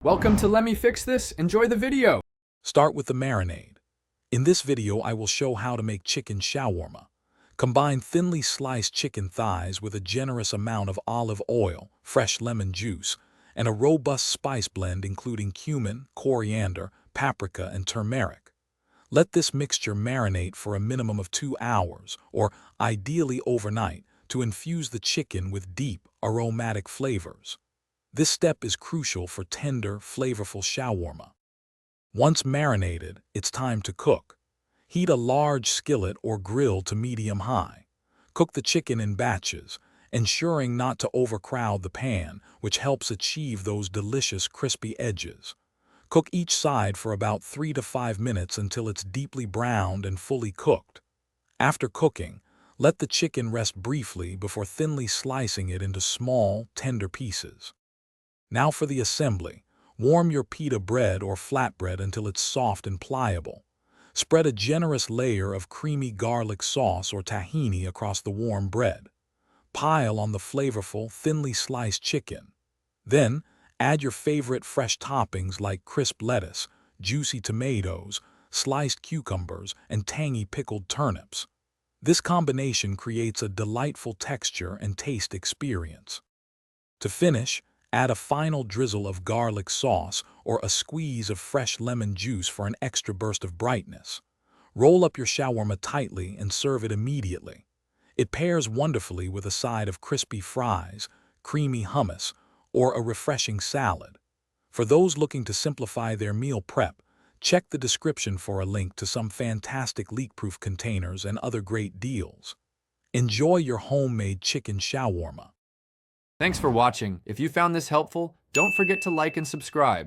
Welcome to Let Me Fix This. Enjoy the video. Start with the marinade. In this video, I will show how to make chicken shawarma. Combine thinly sliced chicken thighs with a generous amount of olive oil, fresh lemon juice, and a robust spice blend including cumin, coriander, paprika, and turmeric. Let this mixture marinate for a minimum of 2 hours, or ideally overnight, to infuse the chicken with deep, aromatic flavors. This step is crucial for tender, flavorful shawarma. Once marinated, it's time to cook. Heat a large skillet or grill to medium-high. Cook the chicken in batches, ensuring not to overcrowd the pan, which helps achieve those delicious crispy edges. Cook each side for about 3 to 5 minutes until it's deeply browned and fully cooked. After cooking, let the chicken rest briefly before thinly slicing it into small, tender pieces. Now for the assembly. Warm your pita bread or flatbread until it's soft and pliable. Spread a generous layer of creamy garlic sauce or tahini across the warm bread. Pile on the flavorful, thinly sliced chicken. Then, add your favorite fresh toppings like crisp lettuce, juicy tomatoes, sliced cucumbers, and tangy pickled turnips. This combination creates a delightful texture and taste experience. To finish, add a final drizzle of garlic sauce or a squeeze of fresh lemon juice for an extra burst of brightness. Roll up your shawarma tightly and serve it immediately. It pairs wonderfully with a side of crispy fries, creamy hummus, or a refreshing salad. For those looking to simplify their meal prep, check the description for a link to some fantastic leak-proof containers and other great deals. Enjoy your homemade chicken shawarma. Thanks for watching. If you found this helpful, don't forget to like and subscribe.